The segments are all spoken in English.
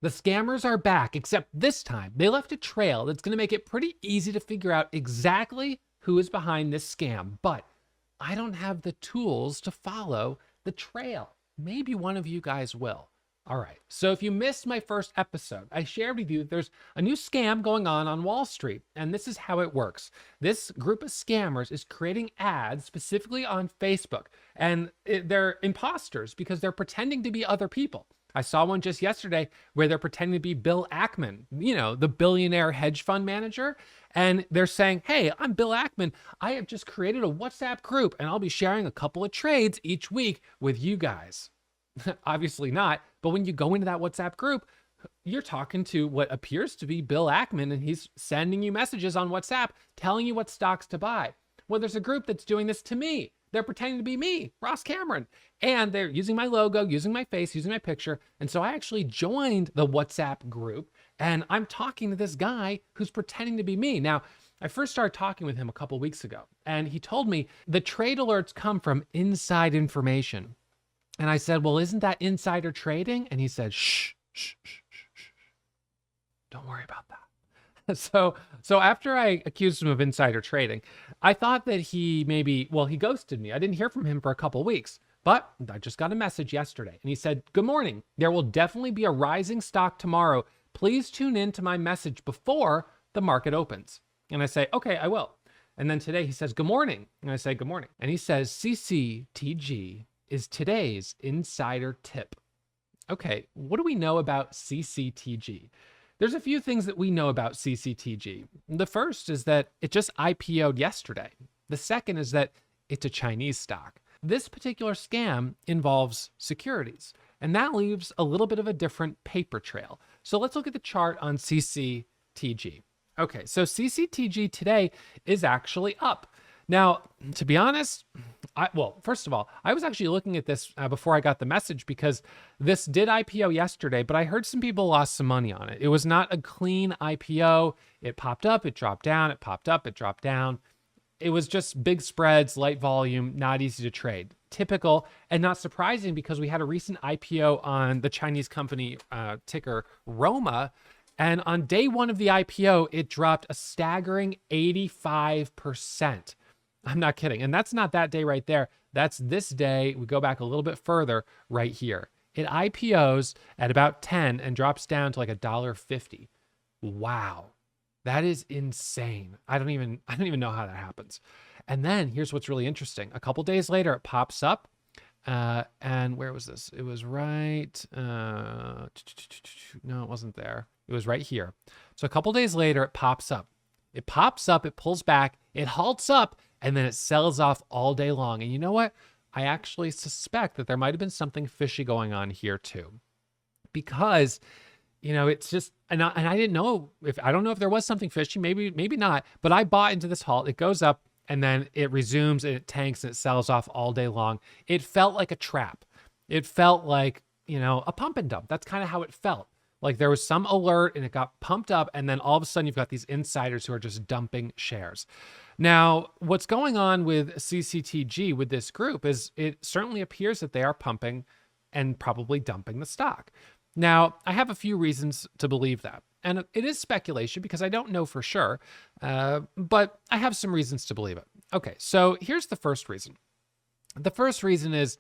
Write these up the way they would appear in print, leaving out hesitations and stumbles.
The scammers are back, except this time they left a trail that's going to make it pretty easy to figure out exactly who is behind this scam. But I don't have the tools to follow the trail. Maybe one of you guys will. All right. So if you missed my first episode, I shared with you that there's a new scam going on Wall Street. And this is how it works. This group of scammers is creating ads specifically on Facebook. And they're imposters because they're pretending to be other people. I saw one just yesterday where they're pretending to be Bill Ackman, the billionaire hedge fund manager. And they're saying, hey, I'm Bill Ackman. I have just created a WhatsApp group and I'll be sharing a couple of trades each week with you guys. Obviously not. But when you go into that WhatsApp group, you're talking to what appears to be Bill Ackman, and he's sending you messages on WhatsApp telling you what stocks to buy. Well, there's a group that's doing this to me. They're pretending to be me, Ross Cameron. And they're using my logo, using my face, using my picture. And so I actually joined the WhatsApp group and I'm talking to this guy who's pretending to be me. Now, I first started talking with him a couple weeks ago and he told me the trade alerts come from inside information. And I said, well, isn't that insider trading? And he said, shh, shh, shh, shh, shh. Don't worry about that. So after I accused him of insider trading, I thought that he ghosted me. I didn't hear from him for a couple weeks, but I just got a message yesterday and he said, good morning. There will definitely be a rising stock tomorrow. Please tune in to my message before the market opens. And I say, okay, I will. And then today he says, good morning. And I say, good morning. And he says, CCTG is today's insider tip. Okay, what do we know about CCTG? There's a few things that we know about CCTG. The first is that it just IPO'd yesterday. The second is that it's a Chinese stock. This particular scam involves securities, and that leaves a little bit of a different paper trail. So let's look at the chart on CCTG. Okay, so CCTG today is actually up. Now, to be honest, first of all, I was actually looking at this before I got the message because this did IPO yesterday, but I heard some people lost some money on it. It was not a clean IPO. It popped up, it dropped down, it popped up, it dropped down. It was just big spreads, light volume, not easy to trade. Typical and not surprising because we had a recent IPO on the Chinese company ticker Roma. And on day one of the IPO, it dropped a staggering 85%. I'm not kidding. And that's not that day right there. That's this day. We go back a little bit further right here. It IPOs at about 10 and drops down to like $1.50. Wow. That is insane. I don't even know how that happens. And then here's what's really interesting. A couple days later, it pops up. And where was this? It was right. No, it wasn't there. It was right here. So a couple days later, it pops up. It pops up, it pulls back, it halts up, and then it sells off all day long. And you know what? I actually suspect that there might have been something fishy going on here too. Because, it's just, and I didn't know I don't know if there was something fishy, maybe not, but I bought into this halt. It goes up and then it resumes and it tanks and it sells off all day long. It felt like a trap. It felt like, a pump and dump. That's kind of how it felt. Like there was some alert and it got pumped up and then all of a sudden you've got these insiders who are just dumping shares. Now, what's going on with CCTG with this group is it certainly appears that they are pumping and probably dumping the stock. Now, I have a few reasons to believe that. And it is speculation because I don't know for sure, but I have some reasons to believe it. Okay, so here's the first reason. The first reason is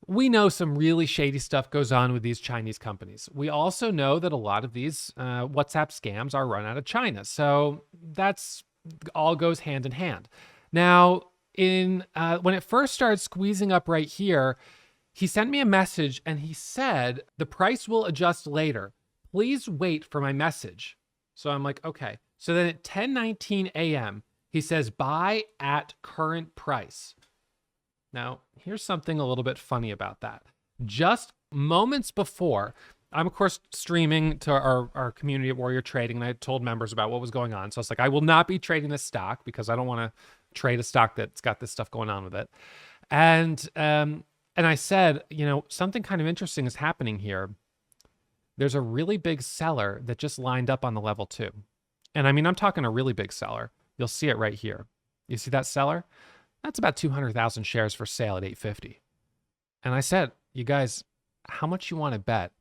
we know some really shady stuff goes on with these Chinese companies. We also know that a lot of these WhatsApp scams are run out of China. So that's all goes hand in hand. Now, when it first started squeezing up right here, he sent me a message and he said, the price will adjust later. Please wait for my message. So I'm like, okay. So then at 10:19 a.m., he says, buy at current price. Now, here's something a little bit funny about that. Just moments before, I'm of course streaming to our community at Warrior Trading, and I told members about what was going on. So I was like, I will not be trading this stock because I don't want to trade a stock that's got this stuff going on with it. And I said, something kind of interesting is happening here. There's a really big seller that just lined up on the level 2. And I mean, I'm talking a really big seller. You'll see it right here. You see that seller? That's about 200,000 shares for sale at $8.50. And I said, you guys, how much you want to bet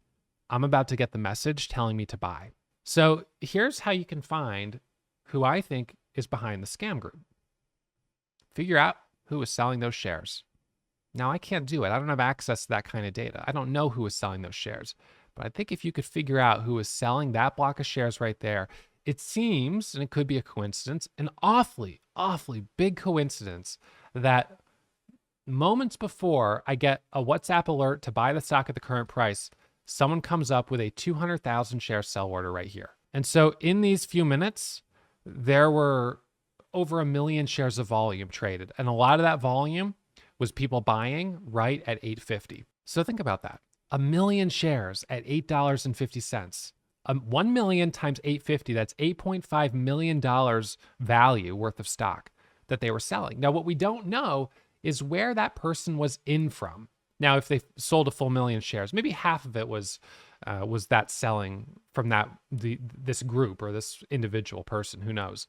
I'm about to get the message telling me to buy. So here's how you can find who I think is behind the scam group. Figure out who is selling those shares. Now, I can't do it. I don't have access to that kind of data. I don't know who is selling those shares. But I think if you could figure out who is selling that block of shares right there, it seems, and it could be a coincidence, an awfully, awfully big coincidence that moments before I get a WhatsApp alert to buy the stock at the current price, someone comes up with a 200,000 share sell order right here. And so in these few minutes, there were over 1 million shares of volume traded. And a lot of that volume was people buying right at $8.50. So think about that. 1 million shares at $8.50. 1 million times $8.50, that's $8.5 million value worth of stock that they were selling. Now, what we don't know is where that person was in from. Now, if they sold a full million shares, maybe half of it was that selling from this group or this individual person, who knows?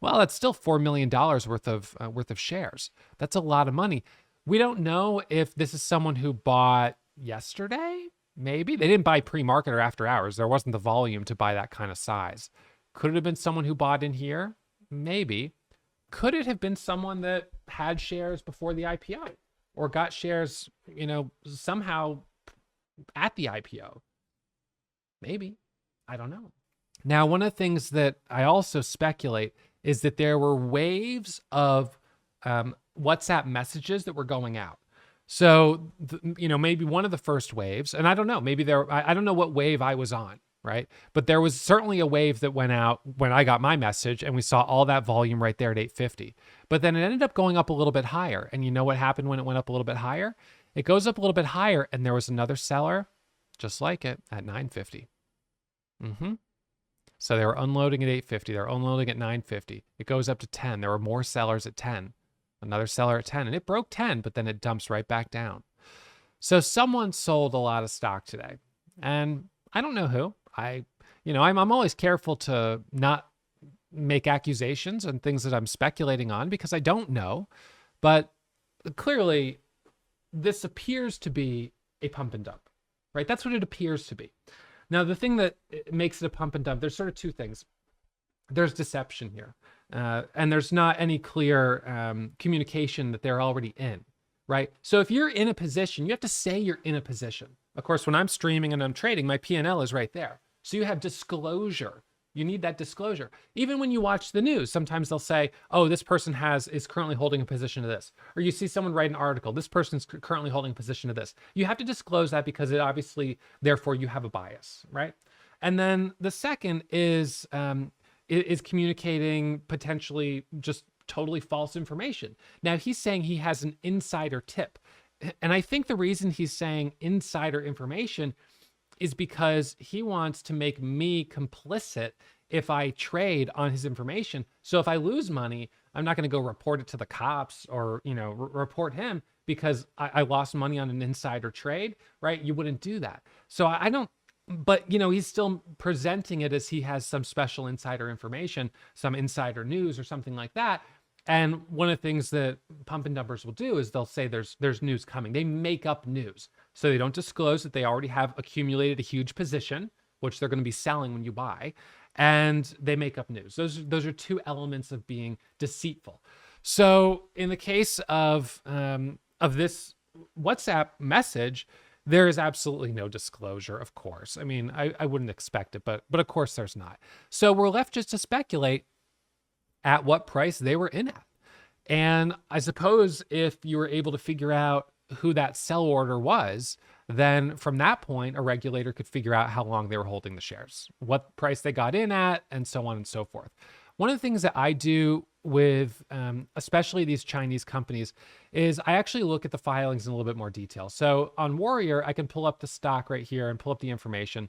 Well, that's still $4 million worth of shares. That's a lot of money. We don't know if this is someone who bought yesterday. Maybe they didn't buy pre-market or after hours. There wasn't the volume to buy that kind of size. Could it have been someone who bought in here? Maybe. Could it have been someone that had shares before the IPO or got shares, somehow at the IPO? Maybe. I don't know. Now, one of the things that I also speculate is that there were waves of WhatsApp messages that were going out. So, maybe one of the first waves, and I don't know, maybe I don't know what wave I was on, right? But there was certainly a wave that went out when I got my message and we saw all that volume right there at 850. But then it ended up going up a little bit higher. And you know what happened when it went up a little bit higher? It goes up a little bit higher and there was another seller just like it at 950. So they were unloading at 850. They were unloading at 950. It goes up to 10. There were more sellers at 10. Another seller at 10, and it broke 10, but then it dumps right back down. So someone sold a lot of stock today, and I don't know who. I'm always careful to not make accusations and things that I'm speculating on because I don't know, but clearly this appears to be a pump and dump, right? That's what it appears to be. Now, the thing that makes it a pump and dump, there's sort of two things. There's deception here. And there's not any clear communication that they're already in, right? So if you're in a position, you have to say you're in a position. Of course, when I'm streaming and I'm trading, my P&L is right there. So you have disclosure. You need that disclosure. Even when you watch the news, sometimes they'll say, oh, this person is currently holding a position to this. Or you see someone write an article, this person's currently holding a position to this. You have to disclose that because it obviously, therefore, you have a bias, right? And then the second is communicating potentially just totally false information. Now, he's saying he has an insider tip. And I think the reason he's saying insider information is because he wants to make me complicit if I trade on his information. So if I lose money, I'm not going to go report it to the cops or, report him because I lost money on an insider trade, right? You wouldn't do that. So I don't. But, he's still presenting it as he has some special insider information, some insider news or something like that. And one of the things that pump and dumpers will do is they'll say there's news coming. They make up news. So they don't disclose that they already have accumulated a huge position, which they're going to be selling when you buy. And they make up news. Those are two elements of being deceitful. So in the case of this WhatsApp message, there is absolutely no disclosure, of course. I mean, I wouldn't expect it, but of course there's not. So we're left just to speculate at what price they were in at. And I suppose if you were able to figure out who that sell order was, then from that point, a regulator could figure out how long they were holding the shares, what price they got in at, and so on and so forth. One of the things that I do with especially these Chinese companies is I actually look at the filings in a little bit more detail. So on Warrior, I can pull up the stock right here and pull up the information.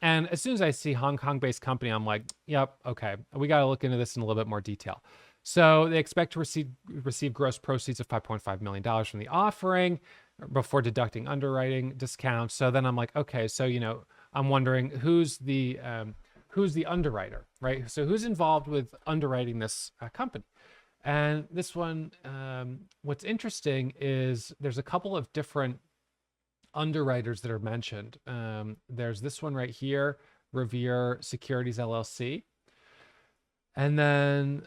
And as soon as I see Hong Kong-based company, I'm like, yep, okay, we got to look into this in a little bit more detail. So they expect to receive gross proceeds of $5.5 million from the offering before deducting underwriting discounts. So then I'm like, okay, so, I'm wondering who's the underwriter, right? So who's involved with underwriting this company? And this one, what's interesting is there's a couple of different underwriters that are mentioned. There's this one right here, Revere Securities LLC. And then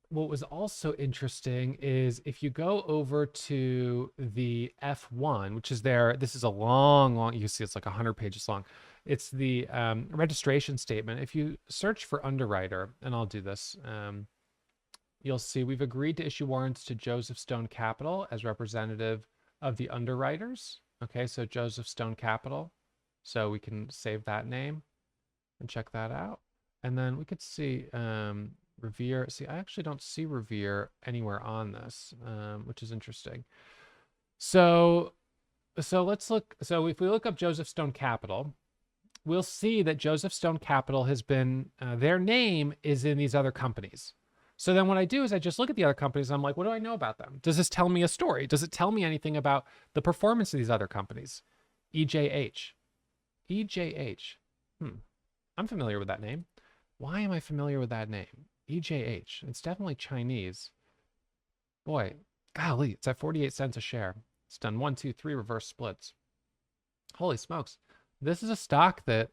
what was also interesting is if you go over to the F1, which is there, this is a long, you can see it's like 100 pages long. It's the registration statement. If you search for underwriter, and I'll do this, you'll see we've agreed to issue warrants to Joseph Stone Capital as representative of the underwriters. Okay, so Joseph Stone Capital. So we can save that name and check that out. And then we could see Revere. See, I actually don't see Revere anywhere on this, which is interesting. So let's look. So if we look up Joseph Stone Capital, we'll see that Joseph Stone Capital has been, their name is in these other companies. So then what I do is I just look at the other companies. And I'm like, what do I know about them? Does this tell me a story? Does it tell me anything about the performance of these other companies? EJH. EJH. I'm familiar with that name. Why am I familiar with that name? EJH. It's definitely Chinese. Boy, golly, it's at 48 cents a share. It's done 1, 2, 3 reverse splits. Holy smokes. This is a stock that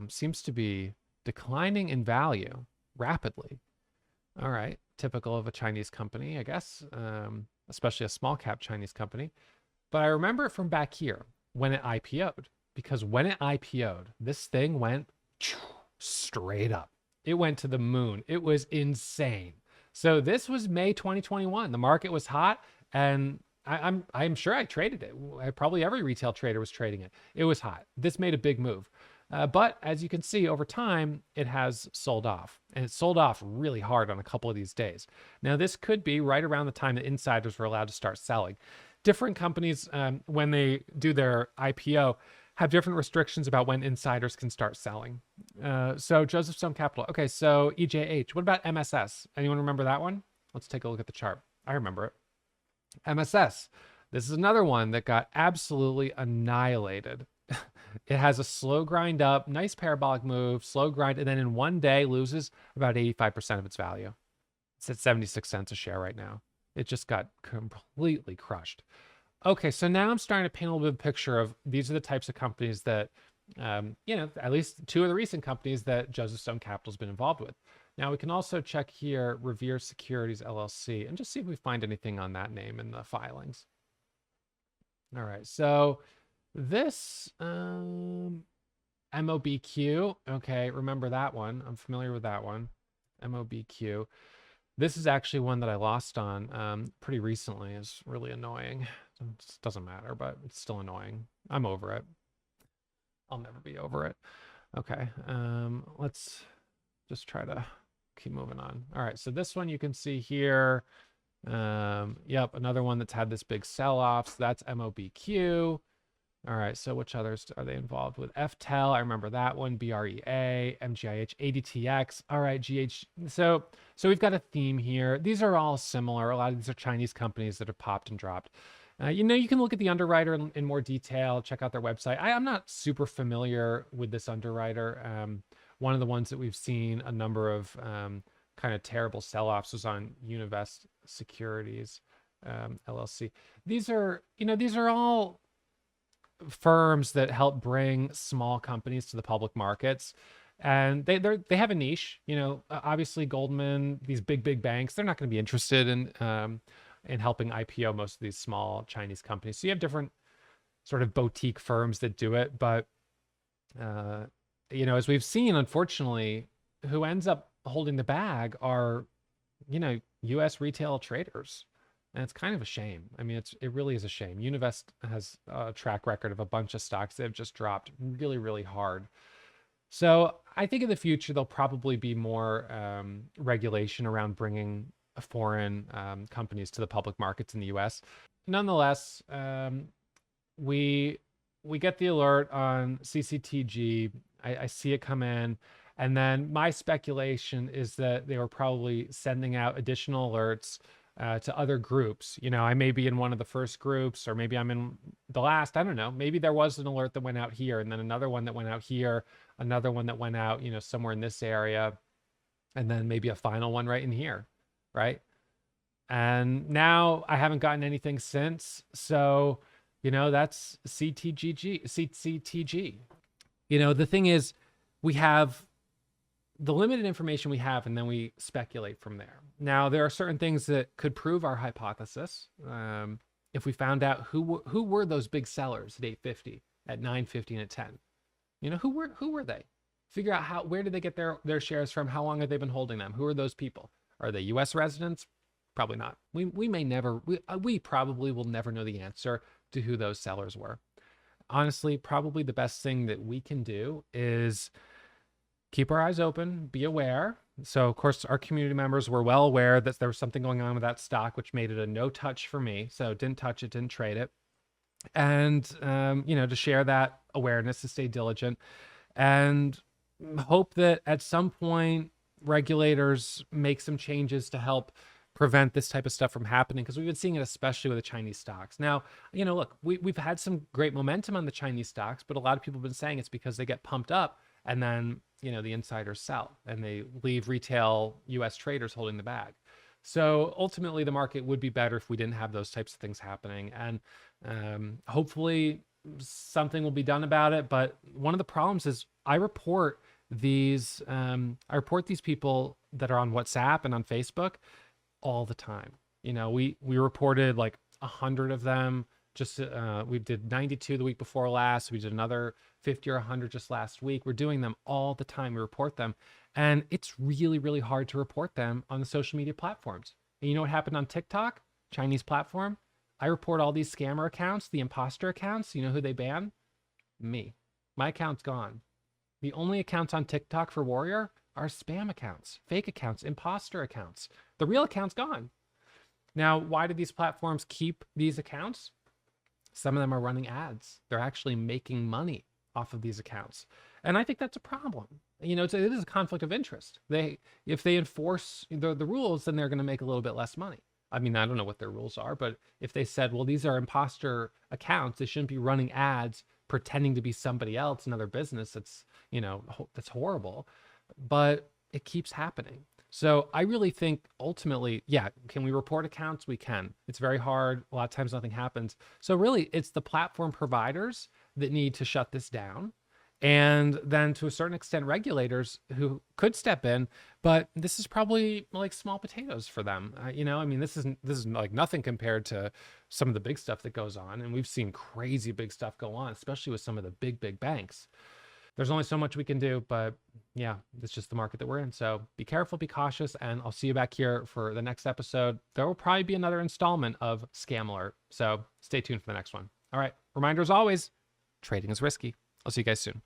seems to be declining in value rapidly. All right, typical of a Chinese company, I guess, especially a small cap Chinese company. But I remember it from back here when it IPO'd, because when it IPO'd, this thing went straight up. It went to the moon. It was insane. So this was May 2021. The market was hot, and I'm sure I traded it. Probably every retail trader was trading it. It was hot. This made a big move. But as you can see, over time, it has sold off. And it sold off really hard on a couple of these days. Now, this could be right around the time that insiders were allowed to start selling. Different companies, when they do their IPO, have different restrictions about when insiders can start selling. So Joseph Stone Capital. Okay, so EJH. What about MSS? Anyone remember that one? Let's take a look at the chart. I remember it. MSS. This is another one that got absolutely annihilated. It has a slow grind up, nice parabolic move, slow grind, and then in one day loses about 85% of its value. It's at 76 cents a share right now. It just got completely crushed. Okay, so now I'm starting to paint a little bit of a picture of these are the types of companies that, at least two of the recent companies that Joseph Stone Capital has been involved with. Now we can also check here Revere Securities LLC and just see if we find anything on that name in the filings. All right, so this MOBQ, okay, remember that one. I'm familiar with that one, MOBQ. This is actually one that I lost on pretty recently. It's really annoying. It doesn't matter, but it's still annoying. I'm over it. I'll never be over it. Okay, let's just try to keep moving on. All right, so this one you can see here. Yep, another one that's had this big sell-off. So that's MOBQ. All right, so which others are they involved with? FTEL, I remember that one. BREA, MGIH, ADTX. All right, GH. So we've got a theme here. These are all similar. A lot of these are Chinese companies that have popped and dropped. You can look at the underwriter in more detail, check out their website. I'm not super familiar with this underwriter. One of the ones that we've seen a number of kind of terrible sell-offs was on Univest Securities, LLC. These are all firms that help bring small companies to the public markets, and they have a niche. Obviously Goldman, these big banks, they're not going to be interested in helping IPO most of these small Chinese companies. So you have different sort of boutique firms that do it, but as we've seen, unfortunately, who ends up holding the bag are US retail traders. And it's kind of a shame. I mean, it really is a shame. Univest has a track record of a bunch of stocks that have just dropped really, really hard. So I think in the future, there'll probably be more regulation around bringing foreign companies to the public markets in the US. Nonetheless, we get the alert on CCTG. I see it come in. And then my speculation is that they were probably sending out additional alerts to other groups. I may be in one of the first groups, or maybe I'm in the last. I don't know. Maybe there was an alert that went out here, and then another one that went out here, another one that went out, somewhere in this area, and then maybe a final one right in here, right? And now I haven't gotten anything since. So That's CTG. The thing is, we have the limited information we have, and then we speculate from there. Now, there are certain things that could prove our hypothesis. If we found out who were those big sellers at 850, at 950, and at 10, who were they? Figure out where did they get their shares from? How long have they been holding them? Who are those people? Are they U.S. residents? Probably not. We probably will never know the answer to who those sellers were. Honestly, probably the best thing that we can do is keep our eyes open, be aware. So, of course, our community members were well aware that there was something going on with that stock, which made it a no touch for me. So didn't touch it, didn't trade it. And, to share that awareness, to stay diligent, and hope that at some point regulators make some changes to help prevent this type of stuff from happening, because we've been seeing it especially with the Chinese stocks. Now, look, we've had some great momentum on the Chinese stocks, but a lot of people have been saying it's because they get pumped up and then, the insiders sell and they leave retail US traders holding the bag. So ultimately, the market would be better if we didn't have those types of things happening. And hopefully something will be done about it. But one of the problems is I report these people that are on WhatsApp and on Facebook all the time. We reported like 100 of them. Just we did 92 the week before last. We did another 50 or 100 just last week. We're doing them all the time. We report them. And it's really, really hard to report them on the social media platforms. And you know what happened on TikTok, Chinese platform? I report all these scammer accounts, the imposter accounts. You know who they ban? Me. My account's gone. The only accounts on TikTok for Warrior are spam accounts, fake accounts, imposter accounts. The real account's gone. Now, why do these platforms keep these accounts? Some of them are running ads. They're actually making money off of these accounts. And I think that's a problem. It is a conflict of interest. If they enforce the rules, then they're going to make a little bit less money. I mean, I don't know what their rules are, but if they said, well, these are imposter accounts, they shouldn't be running ads pretending to be somebody else, another business, that's horrible. But it keeps happening. So I really think ultimately, can we report accounts? We can. It's very hard. A lot of times nothing happens. So really, it's the platform providers that need to shut this down. And then to a certain extent, regulators who could step in, but this is probably like small potatoes for them. This is like nothing compared to some of the big stuff that goes on. And we've seen crazy big stuff go on, especially with some of the big banks. There's only so much we can do, but yeah, it's just the market that we're in. So be careful, be cautious, and I'll see you back here for the next episode. There will probably be another installment of Scam Alert. So stay tuned for the next one. All right. Reminder as always, trading is risky. I'll see you guys soon.